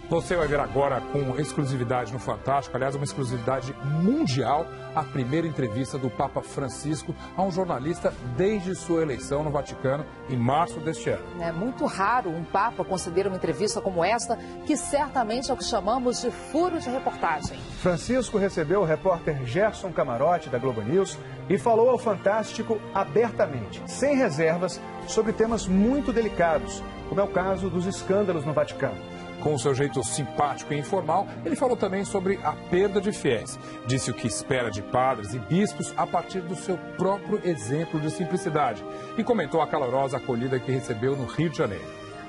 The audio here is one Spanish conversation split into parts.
Você vai ver agora com exclusividade no Fantástico, aliás, uma exclusividade mundial, a primeira entrevista do Papa Francisco a um jornalista desde sua eleição no Vaticano em março deste ano. É muito raro um Papa conceder uma entrevista como esta, que certamente é o que chamamos de furo de reportagem. Francisco recebeu o repórter Gerson Camarote, da Globo News, e falou ao Fantástico abertamente, sem reservas, sobre temas muito delicados, como é o caso dos escândalos no Vaticano. Com o seu jeito simpático e informal, ele falou também sobre a perda de fiéis. Disse o que espera de padres e bispos a partir do seu próprio exemplo de simplicidade. E comentou a calorosa acolhida que recebeu no Rio de Janeiro.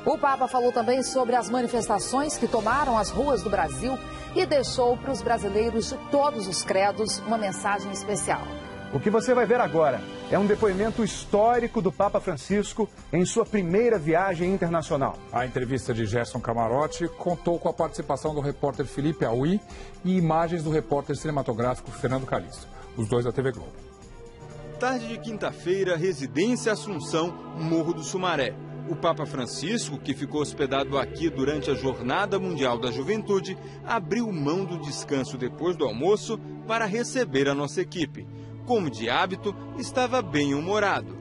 O Papa falou também sobre as manifestações que tomaram as ruas do Brasil e deixou para os brasileiros de todos os credos uma mensagem especial. O que você vai ver agora é um depoimento histórico do Papa Francisco em sua primeira viagem internacional. A entrevista de Gerson Camarote contou com a participação do repórter Felipe Aui e imagens do repórter cinematográfico Fernando Calixto, os dois da TV Globo. Tarde de quinta-feira, residência Assunção, Morro do Sumaré. O Papa Francisco, que ficou hospedado aqui durante a Jornada Mundial da Juventude, abriu mão do descanso depois do almoço para receber a nossa equipe. Como de hábito, estava bem-humorado.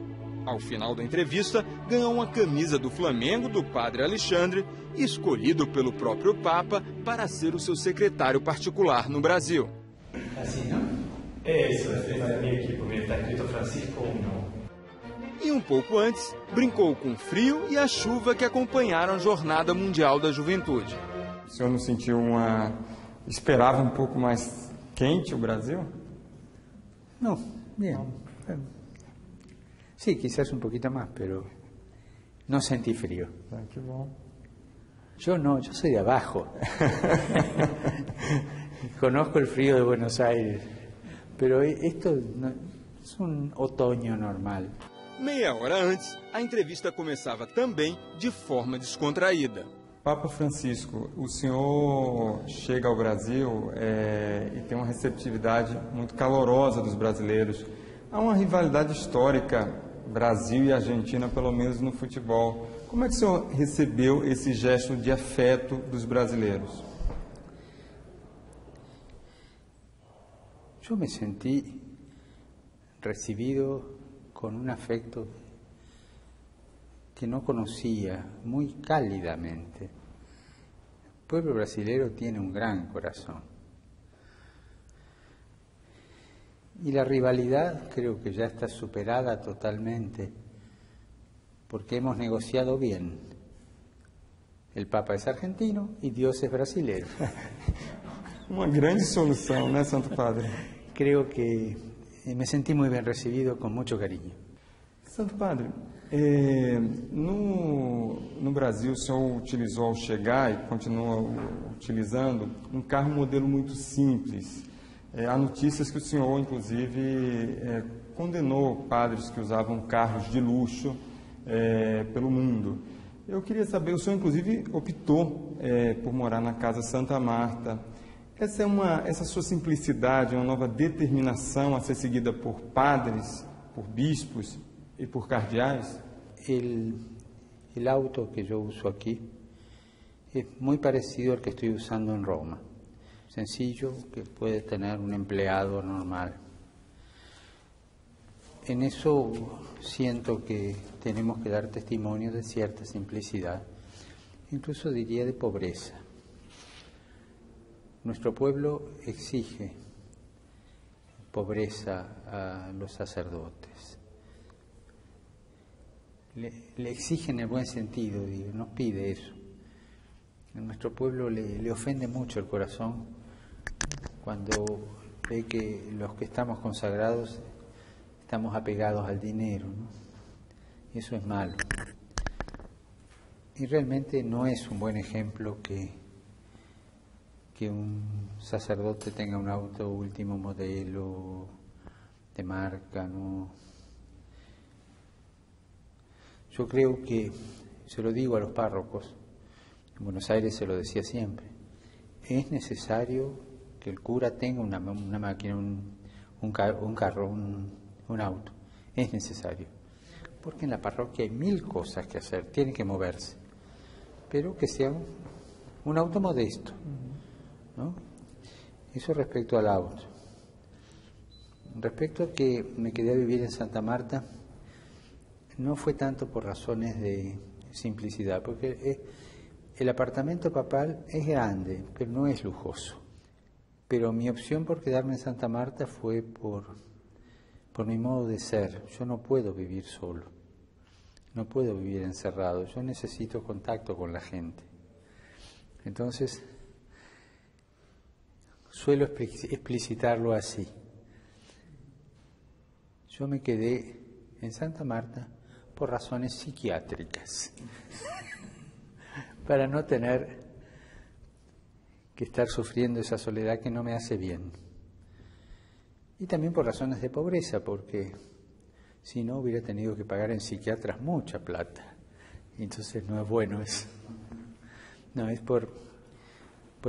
Ao final da entrevista, ganhou uma camisa do Flamengo do padre Alexandre, escolhido pelo próprio Papa para ser o seu secretário particular no Brasil. Assim, não? É isso, a minha equipe, está escrito Francisco ou não. E um pouco antes, brincou com o frio e a chuva que acompanharam a Jornada Mundial da Juventude. O senhor não sentiu esperava um pouco mais quente o Brasil? No, bien. Sí, quizás un poquito más, pero no sentí frío. Qué bueno. Yo no, yo soy de abajo. Conozco el frío de Buenos Aires, pero esto no, es un otoño normal. Meia hora antes, a entrevista começava também de forma descontraída. Papa Francisco, o senhor chega ao Brasil e tem uma receptividade muito calorosa dos brasileiros. Há uma rivalidade histórica, Brasil e Argentina, pelo menos no futebol. Como é que o senhor recebeu esse gesto de afeto dos brasileiros? Eu me senti recibido con un afecto que no conocía, muy cálidamente. El pueblo brasileño tiene un gran corazón. Y la rivalidad creo que ya está superada totalmente, porque hemos negociado bien. El Papa es argentino y Dios es brasileño. Uma grande solução, né, Santo Padre? Creo que me sentí muy bien recibido, con mucho cariño. Santo Padre, no Brasil o senhor utilizou ao chegar e continua utilizando um carro modelo muito simples. Há notícias que o senhor, inclusive, condenou padres que usavam carros de luxo pelo mundo. Eu queria saber, o senhor, inclusive, optou por morar na Casa Santa Marta. Essa sua simplicidade, uma nova determinação a ser seguida por padres, por bispos e por cardeais? El auto que yo uso aquí es muy parecido al que estoy usando en Roma. Sencillo, que puede tener un empleado normal. En eso siento que tenemos que dar testimonio de cierta simplicidad, incluso diría de pobreza. Nuestro pueblo exige pobreza a los sacerdotes. Le exige en el buen sentido, digo, nos pide eso. A nuestro pueblo le ofende mucho el corazón cuando ve que los que estamos consagrados estamos apegados al dinero, ¿no? Y eso es malo. Y realmente no es un buen ejemplo que un sacerdote tenga un auto último modelo de marca, ¿no? Yo creo que, se lo digo a los párrocos, en Buenos Aires se lo decía siempre, es necesario que el cura tenga una máquina, un carro, un auto, es necesario, porque en la parroquia hay 1000 cosas que hacer, tiene que moverse, pero que sea un auto modesto, ¿no? Eso respecto al auto. Respecto a que me quedé a vivir en Santa Marta, no fue tanto por razones de simplicidad, porque el apartamento papal es grande, pero no es lujoso. Pero mi opción por quedarme en Santa Marta fue por mi modo de ser. Yo no puedo vivir solo, no puedo vivir encerrado, yo necesito contacto con la gente. Entonces, suelo explicitarlo así. Yo me quedé en Santa Marta por razones psiquiátricas, para no tener que estar sufriendo esa soledad que no me hace bien. Y también por razones de pobreza, porque si no hubiera tenido que pagar en psiquiatras mucha plata. Y entonces no es bueno eso. No, es por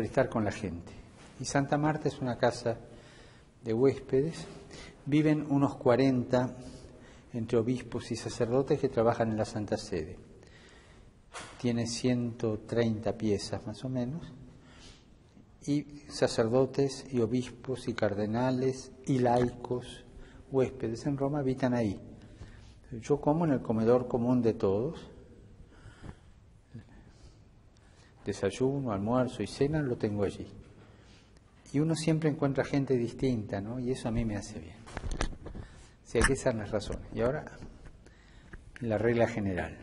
estar con la gente. Y Santa Marta es una casa de huéspedes. Viven unos 40 entre obispos y sacerdotes que trabajan en la Santa Sede. Tiene 130 piezas más o menos. Y sacerdotes y obispos y cardenales y laicos, huéspedes en Roma, habitan ahí. Yo como en el comedor común de todos. Desayuno, almuerzo y cena lo tengo allí. Y uno siempre encuentra gente distinta, ¿no? Y eso a mí me hace bien. O sea, que esas son las razones. Y ahora, la regla general.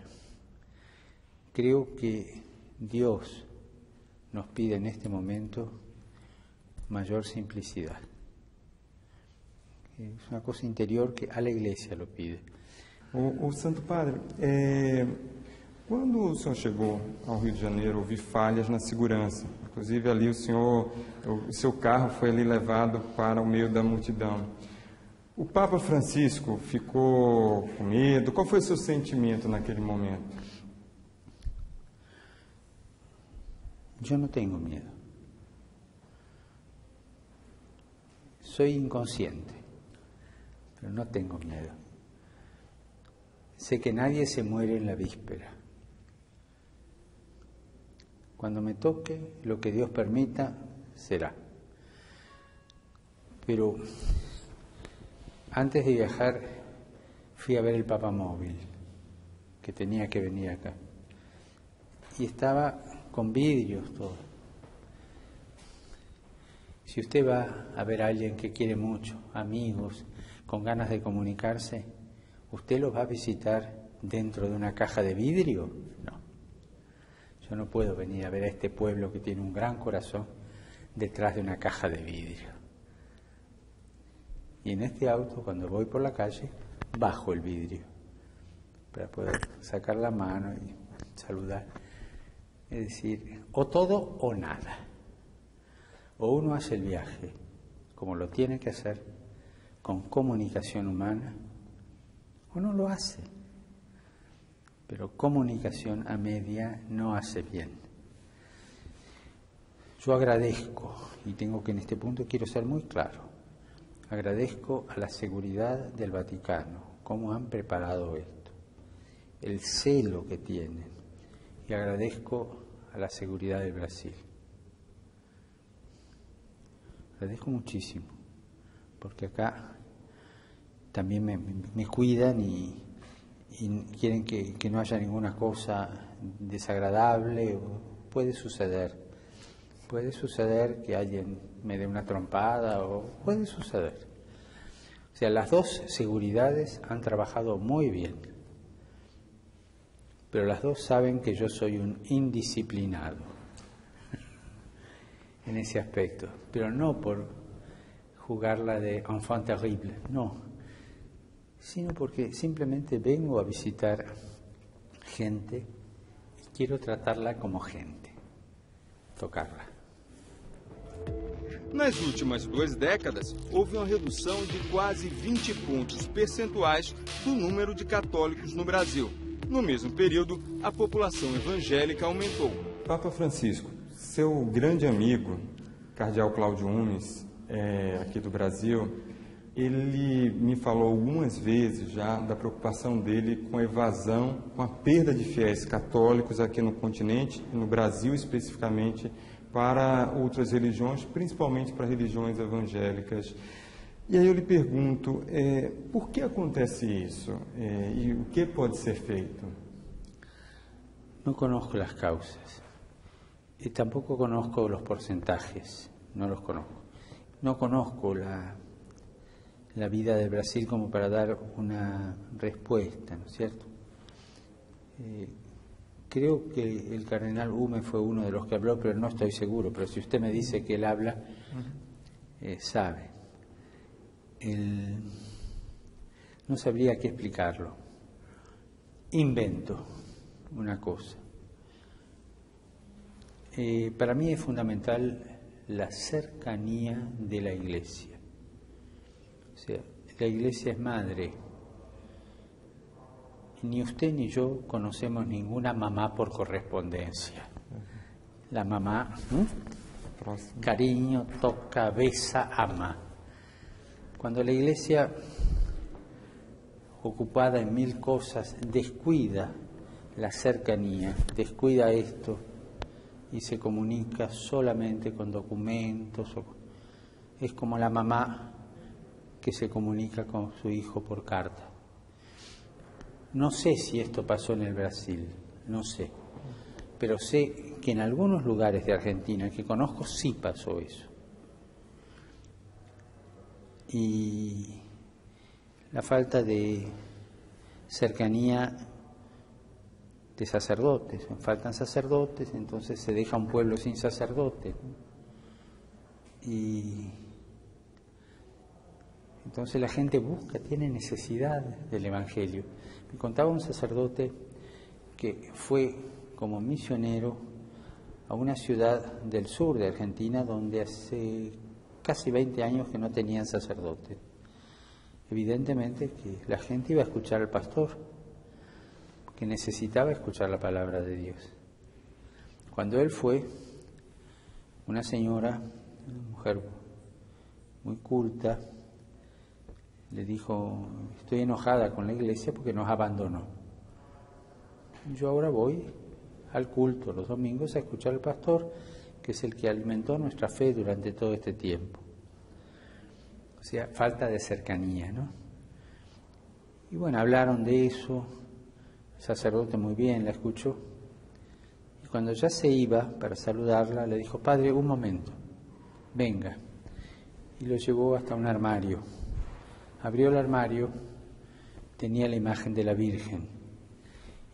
Creo que Dios nos pide en este momento mayor simplicidad. Es una cosa interior que a la Iglesia lo pide. O Santo Padre, quando o senhor chegou ao Rio de Janeiro, houve falhas na segurança. Inclusive ali o seu carro foi ali levado para o meio da multidão. O Papa Francisco ficou com medo? Qual foi o seu sentimento naquele momento? Yo no tengo miedo. Soy inconsciente, pero no tengo miedo. Sé que nadie se muere en la víspera. Cuando me toque, lo que Dios permita, será. Pero antes de viajar, fui a ver el Papamóvil, que tenía que venir acá. Y estaba con vidrios todo. Si usted va a ver a alguien que quiere mucho, amigos, con ganas de comunicarse, ¿usted los va a visitar dentro de una caja de vidrio? No. Yo no puedo venir a ver a este pueblo que tiene un gran corazón detrás de una caja de vidrio. Y en este auto, cuando voy por la calle, bajo el vidrio para poder sacar la mano y saludar. Es decir, o todo o nada. O uno hace el viaje como lo tiene que hacer, con comunicación humana, o no lo hace. Pero comunicación a media no hace bien. Yo agradezco, y tengo que en este punto quiero ser muy claro, agradezco a la seguridad del Vaticano, cómo han preparado esto, el celo que tienen. Y agradezco a la seguridad del Brasil. Agradezco muchísimo, porque acá también me cuidan y quieren que no haya ninguna cosa desagradable. Puede suceder que alguien me dé una trompada, o puede suceder. O sea, las dos seguridades han trabajado muy bien. Pero las dos saben que yo soy un indisciplinado en ese aspecto, pero no por jugarla de enfant terrible, no, sino porque simplemente vengo a visitar gente y quiero tratarla como gente, tocarla. Nas últimas 2 décadas, houve uma redução de quase 20 pontos percentuais do número de católicos no Brasil. No mesmo período, a população evangélica aumentou. Papa Francisco, seu grande amigo, Cardeal Cláudio Umes, aqui do Brasil, Ele me falou algumas vezes já da preocupação dele com a evasão, com a perda de fiéis católicos aqui no continente, no Brasil especificamente, para outras religiões, principalmente para religiões evangélicas. E aí eu lhe pergunto, por que acontece isso? E o que pode ser feito? No conozco las causas y tampoco conozco los porcentajes, no los conozco. No conozco la vida de Brasil como para dar una respuesta, ¿no es cierto? Creo que el cardenal Hume fue uno de los que habló, pero no estoy seguro. Pero si usted me dice que él habla, sabe. No sabría qué explicarlo. Invento una cosa. Para mí es fundamental la cercanía de la Iglesia. O sea, la Iglesia es madre. Ni usted ni yo conocemos ninguna mamá por correspondencia. La mamá, cariño, toca, besa, ama. Cuando la Iglesia, ocupada en mil cosas, descuida la cercanía, descuida esto y se comunica solamente con documentos, es como la mamá que se comunica con su hijo por carta. No sé si esto pasó en el Brasil, no sé, pero sé que en algunos lugares de Argentina que conozco sí pasó eso. Y la falta de cercanía de sacerdotes, faltan sacerdotes, entonces se deja un pueblo sin sacerdotes, ¿no? Y entonces la gente busca, tiene necesidad del Evangelio. Me contaba un sacerdote que fue como misionero a una ciudad del sur de Argentina donde hace casi 20 años que no tenían sacerdote. Evidentemente que la gente iba a escuchar al pastor, que necesitaba escuchar la palabra de Dios. Cuando él fue, una señora, una mujer muy culta, le dijo: estoy enojada con la iglesia porque nos abandonó. Yo ahora voy al culto los domingos a escuchar al pastor, que es el que alimentó nuestra fe durante todo este tiempo. O sea, falta de cercanía, ¿no? Y bueno, hablaron de eso, el sacerdote muy bien la escuchó, y cuando ya se iba para saludarla, le dijo: padre, un momento, venga. Y lo llevó hasta un armario. Abrió el armario, tenía la imagen de la Virgen,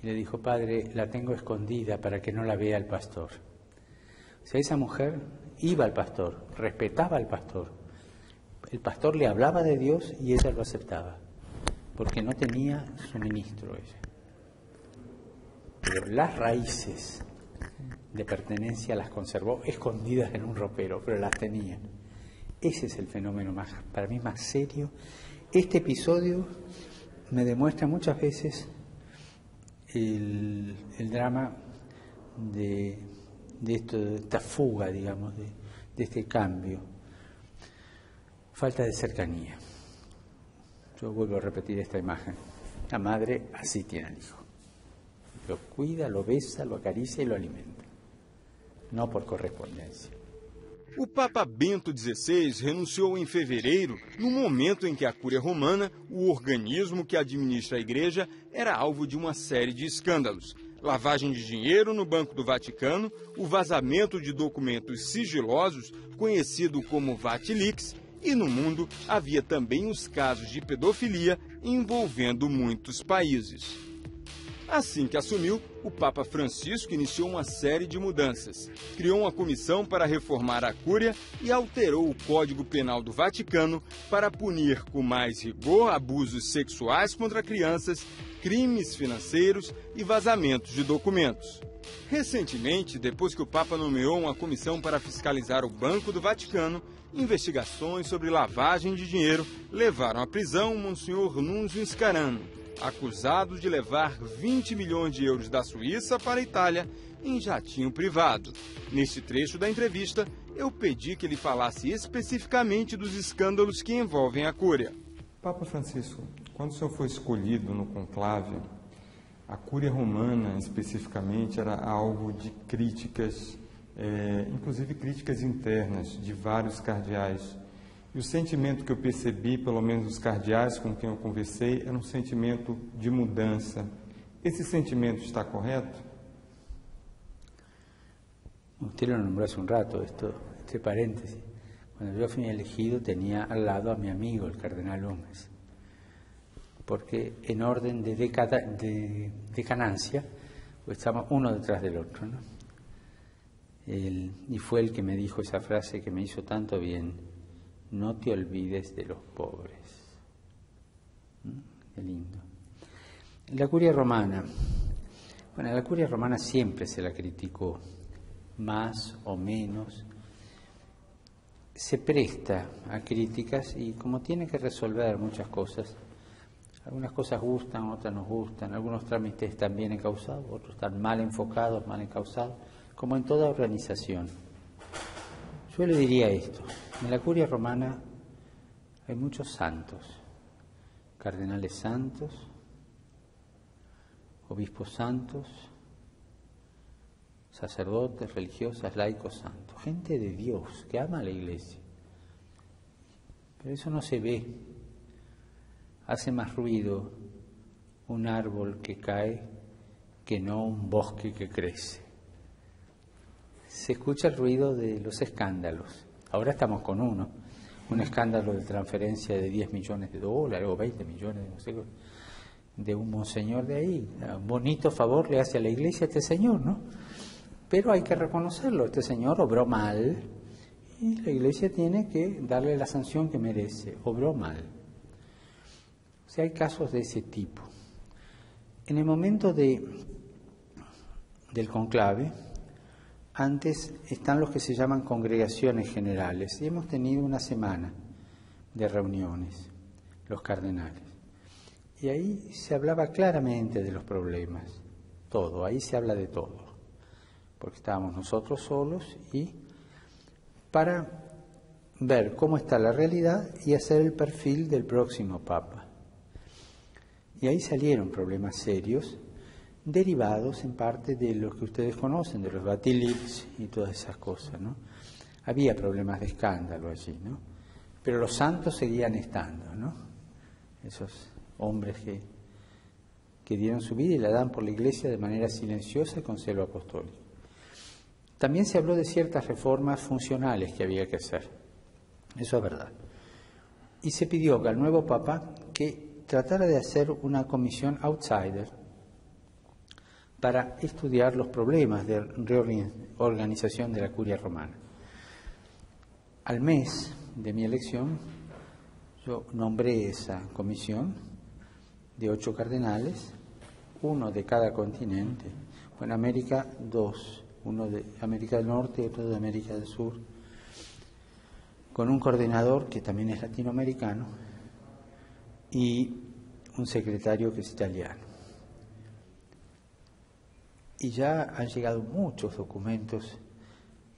y le dijo: padre, la tengo escondida para que no la vea el pastor. O sea, esa mujer iba al pastor, respetaba al pastor. El pastor le hablaba de Dios y ella lo aceptaba, porque no tenía suministro ella. Pero las raíces de pertenencia las conservó escondidas en un ropero, pero las tenía. Ese es el fenómeno para mí más serio. Este episodio me demuestra muchas veces el drama de esta fuga, digamos, de este cambio. Falta de cercanía. Yo vuelvo a repetir esta imagen. La madre así tiene al hijo. Lo cuida, lo besa, lo acaricia y lo alimenta. No por correspondencia. O Papa Bento XVI renunciou em fevereiro, no momento em que a Cúria Romana, o organismo que administra a Igreja, era alvo de uma série de escândalos. Lavagem de dinheiro no Banco do Vaticano, o vazamento de documentos sigilosos, conhecido como Vatilix, e no mundo havia também os casos de pedofilia envolvendo muitos países. Assim que assumiu, o Papa Francisco iniciou uma série de mudanças. Criou uma comissão para reformar a Cúria e alterou o Código Penal do Vaticano para punir com mais rigor abusos sexuais contra crianças, crimes financeiros e vazamentos de documentos. Recentemente, depois que o Papa nomeou uma comissão para fiscalizar o Banco do Vaticano, investigações sobre lavagem de dinheiro levaram à prisão Monsenhor Nunzio Scarano, acusado de levar 20 milhões de euros da Suíça para a Itália em jatinho privado. Nesse trecho da entrevista, eu pedi que ele falasse especificamente dos escândalos que envolvem a Cúria. Papa Francisco, quando o senhor foi escolhido no conclave, a Cúria Romana, especificamente, era alvo de críticas, inclusive críticas internas de vários cardeais. E o sentimento que eu percebi, pelo menos dos cardeais com quem eu conversei, era um sentimento de mudança. Esse sentimento está correto? Usted lo nombró hace un rato, este paréntesis. Cuando yo fui elegido tenía al lado a mi amigo, el cardenal Gómez, porque en orden de ganancia, pues estamos uno detrás del otro, ¿no? Y fue el que me dijo esa frase que me hizo tanto bien: no te olvides de los pobres. Qué lindo. La Curia Romana. Bueno, a la Curia Romana siempre se la criticó, más o menos. Se presta a críticas y como tiene que resolver muchas cosas, algunas cosas gustan, otras no gustan, algunos trámites están bien encausados, otros están mal enfocados, mal encausados, como en toda organización. Yo le diría esto: en la Curia Romana hay muchos santos, cardenales santos, obispos santos, sacerdotes, religiosas, laicos santos, gente de Dios que ama a la Iglesia. Pero eso no se ve. Hace más ruido un árbol que cae que no un bosque que crece. Se escucha el ruido de los escándalos. Ahora estamos con un escándalo de transferencia de $10 millones o 20 millones, no sé, de un monseñor de ahí. Un bonito favor le hace a la Iglesia a este señor, ¿no? Pero hay que reconocerlo, este señor obró mal y la Iglesia tiene que darle la sanción que merece, obró mal. O sea, hay casos de ese tipo. En el momento del conclave, antes están los que se llaman congregaciones generales, y hemos tenido una semana de reuniones, los cardenales. Y ahí se hablaba claramente de los problemas, todo, ahí se habla de todo, porque estábamos nosotros solos y para ver cómo está la realidad y hacer el perfil del próximo Papa. Y ahí salieron problemas serios, derivados en parte de lo que ustedes conocen, de los Batilix y todas esas cosas, ¿no? Había problemas de escándalo allí, ¿no? Pero los santos seguían estando, ¿no? Esos hombres que dieron su vida y la dan por la Iglesia de manera silenciosa y con celo apostólico. También se habló de ciertas reformas funcionales que había que hacer. Eso es verdad. Y se pidió al nuevo Papa que tratara de hacer una comisión outsider para estudiar los problemas de reorganización de la Curia Romana. Al mes de mi elección, yo nombré esa comisión de 8 cardenales, uno de cada continente. En América, 2, uno de América del Norte y otro de América del Sur, con un coordinador que también es latinoamericano y un secretario que es italiano. Y ya han llegado muchos documentos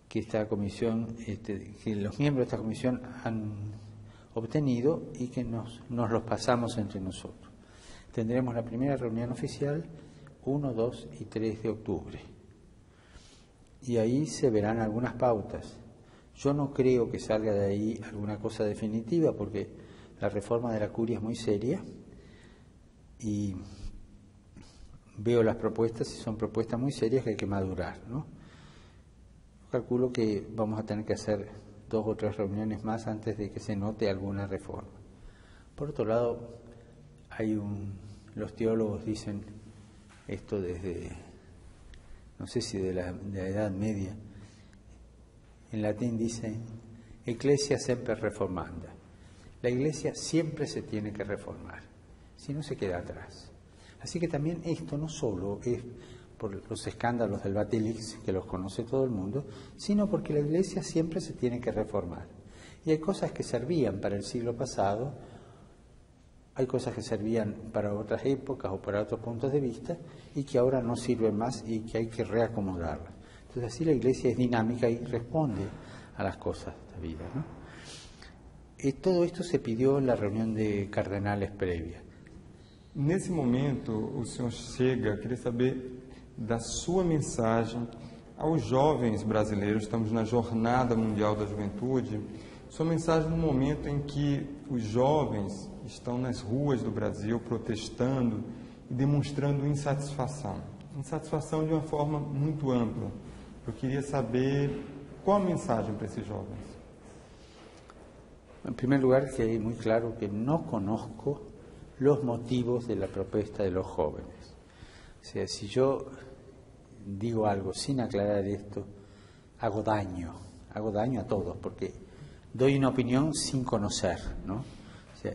que esta comisión, que los miembros de esta comisión han obtenido y que nos los pasamos entre nosotros. Tendremos la primera reunión oficial 1, 2 y 3 de octubre. Y ahí se verán algunas pautas. Yo no creo que salga de ahí alguna cosa definitiva, porque la reforma de la curia es muy seria y veo las propuestas y son propuestas muy serias que hay que madurar, ¿no? Calculo que vamos a tener que hacer 2 o 3 reuniones más antes de que se note alguna reforma. Por otro lado, los teólogos dicen esto desde, no sé si de la Edad Media. En latín dicen, Ecclesia semper reformanda. La Iglesia siempre se tiene que reformar, si no se queda atrás. Así que también esto no solo es por los escándalos del Batilix, que los conoce todo el mundo, sino porque la Iglesia siempre se tiene que reformar. Y hay cosas que servían para el siglo pasado hay cosas que servían para otras épocas o para otros puntos de vista y que ahora no sirven más y que hay que reacomodarlas. Entonces así la Iglesia es dinámica y responde a las cosas de la vida, ¿no? Todo esto se pidió en la reunión de cardenales previa. Nesse momento, o senhor chega, queria saber da sua mensagem aos jovens brasileiros. Estamos na Jornada Mundial da Juventude. Sua mensagem no momento em que os jovens estão nas ruas do Brasil protestando e demonstrando insatisfação. Insatisfação de uma forma muito ampla. Eu queria saber qual a mensagem para esses jovens. En primer lugar, que hay muy claro que no conozco los motivos de la protesta de los jóvenes. O sea, si yo digo algo sin aclarar esto, hago daño a todos, porque doy una opinión sin conocer, ¿no? O sea,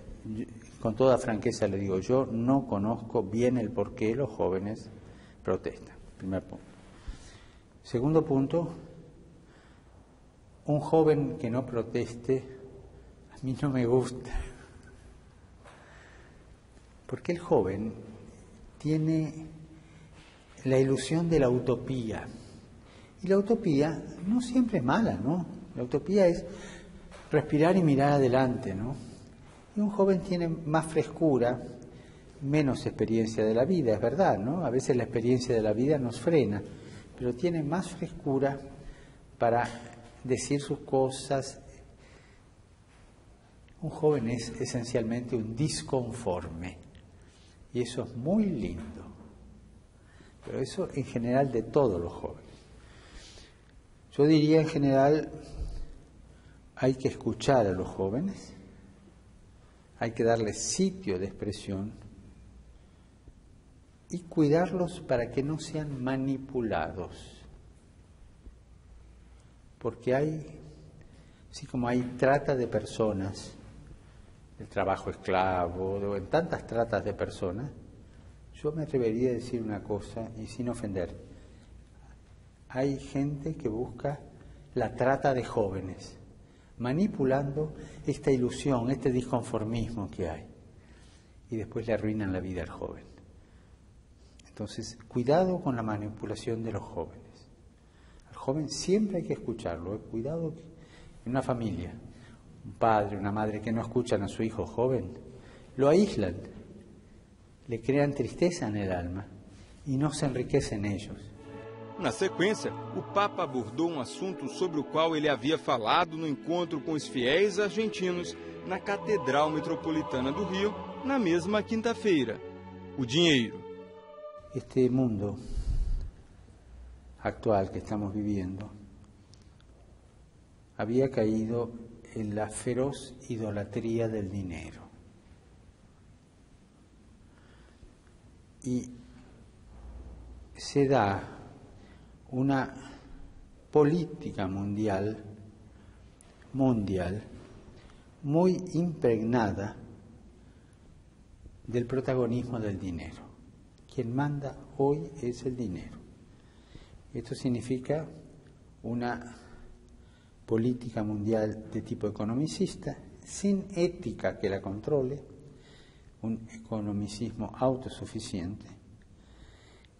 con toda franqueza le digo, yo no conozco bien el por qué los jóvenes protestan. Primer punto. Segundo punto, un joven que no proteste a mí no me gusta, porque el joven tiene la ilusión de la utopía, y la utopía no siempre es mala, ¿no? La utopía es respirar y mirar adelante, ¿no? Y un joven tiene más frescura, menos experiencia de la vida, es verdad, ¿no? A veces la experiencia de la vida nos frena, pero tiene más frescura para decir sus cosas. Un joven es esencialmente un disconforme, y eso es muy lindo, pero eso en general de todos los jóvenes. Yo diría en general, hay que escuchar a los jóvenes, hay que darles sitio de expresión y cuidarlos para que no sean manipulados, porque así como hay trata de personas, el trabajo esclavo, en tantas tratas de personas, yo me atrevería a decir una cosa y sin ofender. Hay gente que busca la trata de jóvenes, manipulando esta ilusión, este disconformismo que hay, y después le arruinan la vida al joven. Entonces, cuidado con la manipulación de los jóvenes. Al joven siempre hay que escucharlo, cuidado en una familia. Un padre, una madre que no escuchan a su hijo joven, lo aíslan, le crean tristeza en el alma y no se enriquecen ellos. Na sequência, o Papa abordou assunto sobre o qual ele havia falado no encontro com os fiéis argentinos na Catedral Metropolitana do Rio, na mesma quinta-feira: o dinheiro. Este mundo actual que estamos viviendo había caído en la feroz idolatría del dinero. Y se da una política mundial muy impregnada del protagonismo del dinero. Quien manda hoy es el dinero. Esto significa una política mundial de tipo economicista, sin ética que la controle, un economicismo autosuficiente,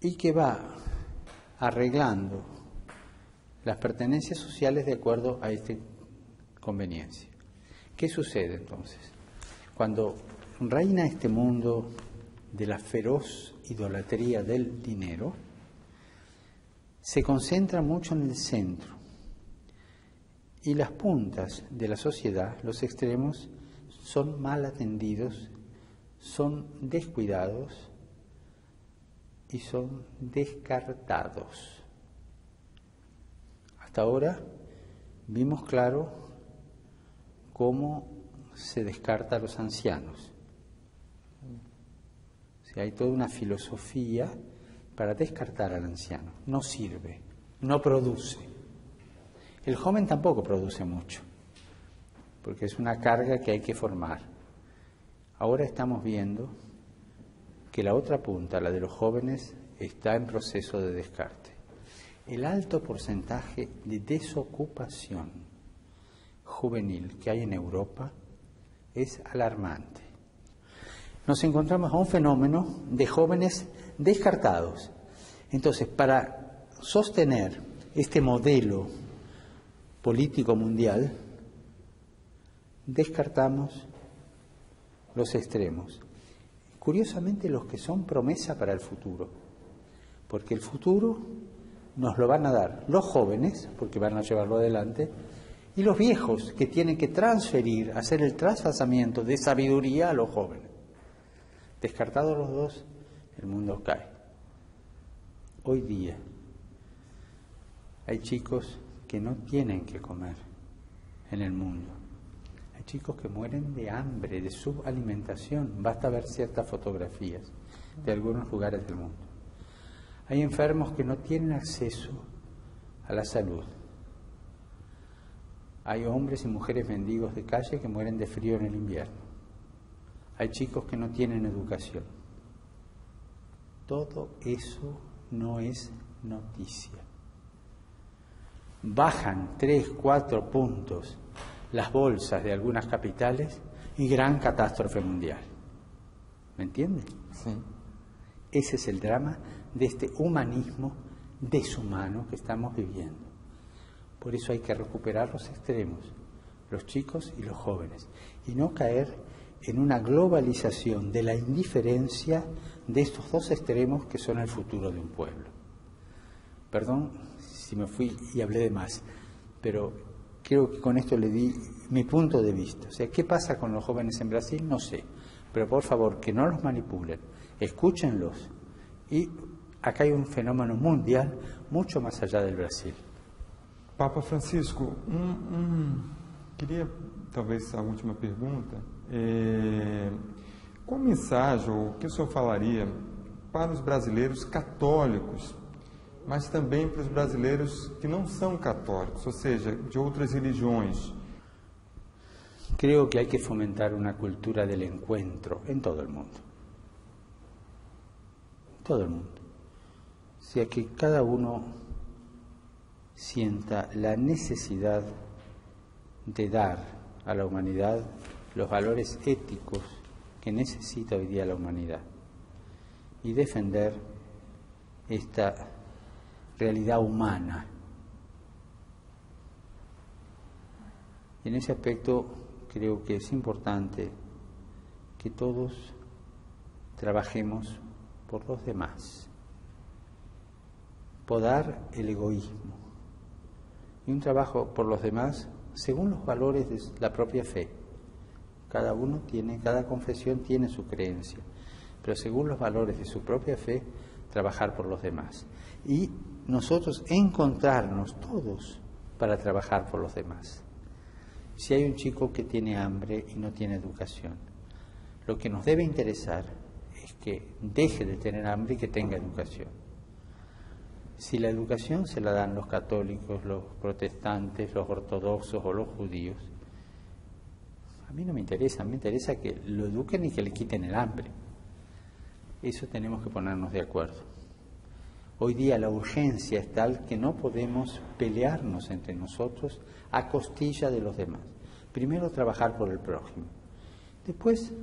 y que va arreglando las pertenencias sociales de acuerdo a esta conveniencia. ¿Qué sucede entonces? Cuando reina este mundo de la feroz idolatría del dinero, se concentra mucho en el centro, y las puntas de la sociedad, los extremos, son mal atendidos, son descuidados y son descartados. Hasta ahora vimos claro cómo se descarta a los ancianos. O sea, hay toda una filosofía para descartar al anciano. No sirve, no produce. El joven tampoco produce mucho, porque es una carga que hay que formar. Ahora estamos viendo que la otra punta, la de los jóvenes, está en proceso de descarte. El alto porcentaje de desocupación juvenil que hay en Europa es alarmante. nos encontramos a un fenómeno de jóvenes descartados. Entonces, para sostener este modelo político mundial, descartamos los extremos. Curiosamente, los que son promesa para el futuro, porque el futuro nos lo van a dar los jóvenes, porque van a llevarlo adelante, y los viejos, que tienen que transferir, hacer el trasvasamiento de sabiduría a los jóvenes. Descartados los dos, el mundo cae. Hoy día hay chicos que no tienen que comer en el mundo. Hay chicos que mueren de hambre, de subalimentación. Basta ver ciertas fotografías de algunos lugares del mundo. Hay enfermos que no tienen acceso a la salud. Hay hombres y mujeres mendigos de calle que mueren de frío en el invierno. Hay chicos que no tienen educación. Todo eso no es noticia. Bajan 3, 4 puntos las bolsas de algunas capitales y gran catástrofe mundial. ¿Me entiende? Sí. Ese es el drama de este humanismo deshumano que estamos viviendo. Por eso hay que recuperar los extremos, los chicos y los jóvenes, y no caer en una globalización de la indiferencia de estos dos extremos que son el futuro de un pueblo. Perdón si me fui y hablé de más, pero creo que con esto le di mi punto de vista. O sea, ¿qué pasa con los jóvenes en Brasil? No sé, pero por favor, que no los manipulen, escúchenlos. Y acá hay un fenómeno mundial mucho más allá del Brasil. Papa Francisco, queria talvez a última pergunta. Qual mensagem, ou o que o senhor falaria para os brasileiros católicos, mas também para os brasileiros que não são católicos, ou seja, de outras religiões? Creo que hay que fomentar una cultura del encuentro en todo el mundo. Todo el mundo. O sea, que cada uno sienta la necesidad de dar a la humanidad los valores éticos que necesita hoy día la humanidad y defender esta realidad humana. Y en ese aspecto creo que es importante que todos trabajemos por los demás, podar el egoísmo y un trabajo por los demás según los valores de la propia fe. Cada confesión tiene su creencia, pero según los valores de su propia fe, trabajar por los demás. Y nosotros encontrarnos todos para trabajar por los demás. Si hay un chico que tiene hambre y no tiene educación, lo que nos debe interesar es que deje de tener hambre y que tenga educación. Si la educación se la dan los católicos, los protestantes, los ortodoxos o los judíos, a mí no me interesa, me interesa que lo eduquen y que le quiten el hambre. Eso tenemos que ponernos de acuerdo. Hoy día la urgencia es tal que no podemos pelearnos entre nosotros a costilla de los demás. Primero trabajar por el prójimo. Después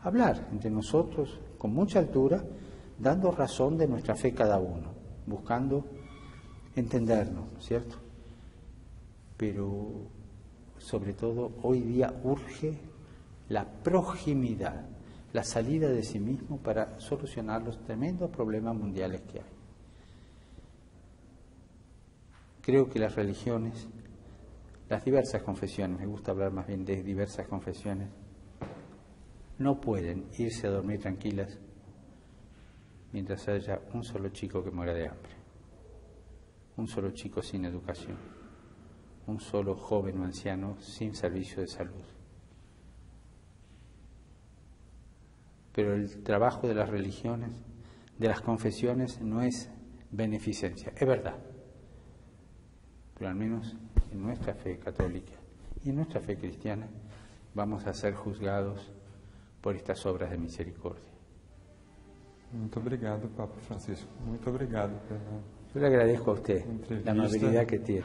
hablar entre nosotros con mucha altura, dando razón de nuestra fe cada uno, buscando entendernos, ¿cierto? Pero sobre todo hoy día urge la proximidad, la salida de sí mismo para solucionar los tremendos problemas mundiales que hay. Creo que las religiones, las diversas confesiones, me gusta hablar más bien de diversas confesiones, no pueden irse a dormir tranquilas mientras haya un solo chico que muera de hambre, un solo chico sin educación, un solo joven o anciano sin servicio de salud. Pero el trabajo de las religiones, de las confesiones, no es beneficencia, es verdad. Pero al menos en nuestra fe católica y en nuestra fe cristiana vamos a ser juzgados por estas obras de misericordia. Muito obrigado, Papa Francisco. Muito obrigado. Yo le agradezco a usted la amabilidad que tiene.